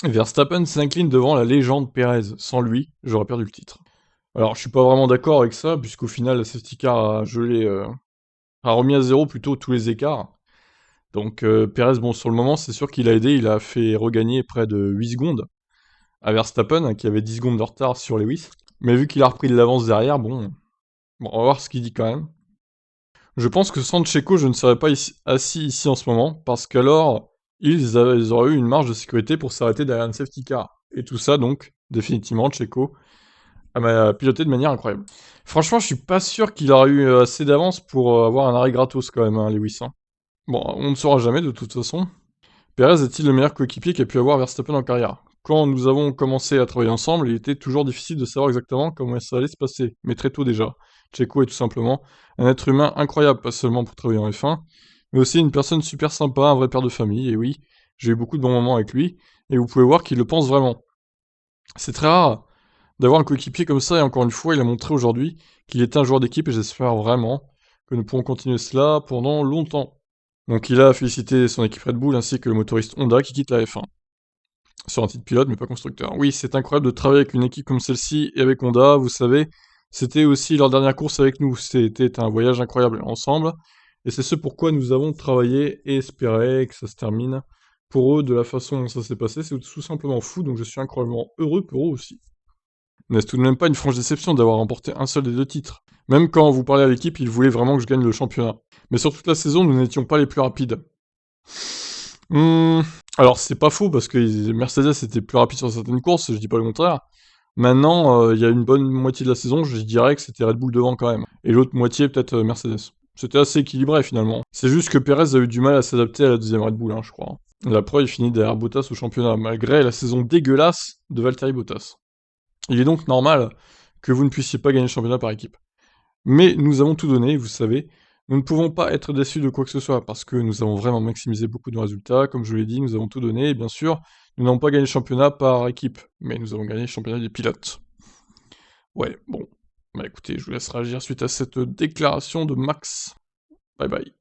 Verstappen s'incline devant la légende Pérez. Sans lui, j'aurais perdu le titre. Alors, je suis pas vraiment d'accord avec ça, puisqu'au final, la safety car a remis à zéro plutôt tous les écarts. Donc, Pérez, bon, sur le moment, c'est sûr qu'il a aidé, il a fait regagner près de 8 secondes à Verstappen, hein, qui avait 10 secondes de retard sur Lewis. Mais vu qu'il a repris de l'avance derrière, bon, on va voir ce qu'il dit quand même. Je pense que sans Checo, je ne serais pas assis ici en ce moment, parce qu'alors, ils auraient eu une marge de sécurité pour s'arrêter derrière une safety car. Et tout ça, donc, définitivement, Checo m'a piloté de manière incroyable. Franchement, je suis pas sûr qu'il aurait eu assez d'avance pour avoir un arrêt gratos quand même, hein, Lewis. Hein. Bon, on ne saura jamais de toute façon. Perez est-il le meilleur coéquipier qu'a pu avoir Verstappen en carrière? Quand nous avons commencé à travailler ensemble, il était toujours difficile de savoir exactement comment ça allait se passer, mais très tôt déjà. Checo est tout simplement un être humain incroyable, pas seulement pour travailler en F1, mais aussi une personne super sympa, un vrai père de famille, et oui, j'ai eu beaucoup de bons moments avec lui, et vous pouvez voir qu'il le pense vraiment. C'est très rare d'avoir un coéquipier comme ça, et encore une fois, il a montré aujourd'hui qu'il était un joueur d'équipe, et j'espère vraiment que nous pourrons continuer cela pendant longtemps. Donc il a félicité son équipe Red Bull ainsi que le motoriste Honda qui quitte la F1. Sur un titre pilote mais pas constructeur. Oui, c'est incroyable de travailler avec une équipe comme celle-ci et avec Honda, vous savez, c'était aussi leur dernière course avec nous, c'était un voyage incroyable ensemble, et c'est ce pourquoi nous avons travaillé et espéré que ça se termine pour eux de la façon dont ça s'est passé, c'est tout simplement fou, donc je suis incroyablement heureux pour eux aussi. N'est-ce tout de même pas une franche déception d'avoir remporté un seul des deux titres? Même quand vous parlez à l'équipe, ils voulaient vraiment que je gagne le championnat. Mais sur toute la saison, nous n'étions pas les plus rapides. Mmh, alors c'est pas faux parce que Mercedes était plus rapide sur certaines courses, je dis pas le contraire. Maintenant, il y a une bonne moitié de la saison, je dirais que c'était Red Bull devant quand même. Et l'autre moitié peut-être Mercedes. C'était assez équilibré finalement. C'est juste que Perez a eu du mal à s'adapter à la deuxième Red Bull, hein, je crois. La preuve, il finit derrière Bottas au championnat, malgré la saison dégueulasse de Valtteri Bottas. Il est donc normal que vous ne puissiez pas gagner le championnat par équipe. Mais nous avons tout donné, vous savez. Nous ne pouvons pas être déçus de quoi que ce soit, parce que nous avons vraiment maximisé beaucoup de résultats. Comme je l'ai dit, nous avons tout donné, et bien sûr, nous n'avons pas gagné le championnat par équipe, mais nous avons gagné le championnat des pilotes. Ouais, bon. Bah écoutez, je vous laisse réagir suite à cette déclaration de Max. Bye bye.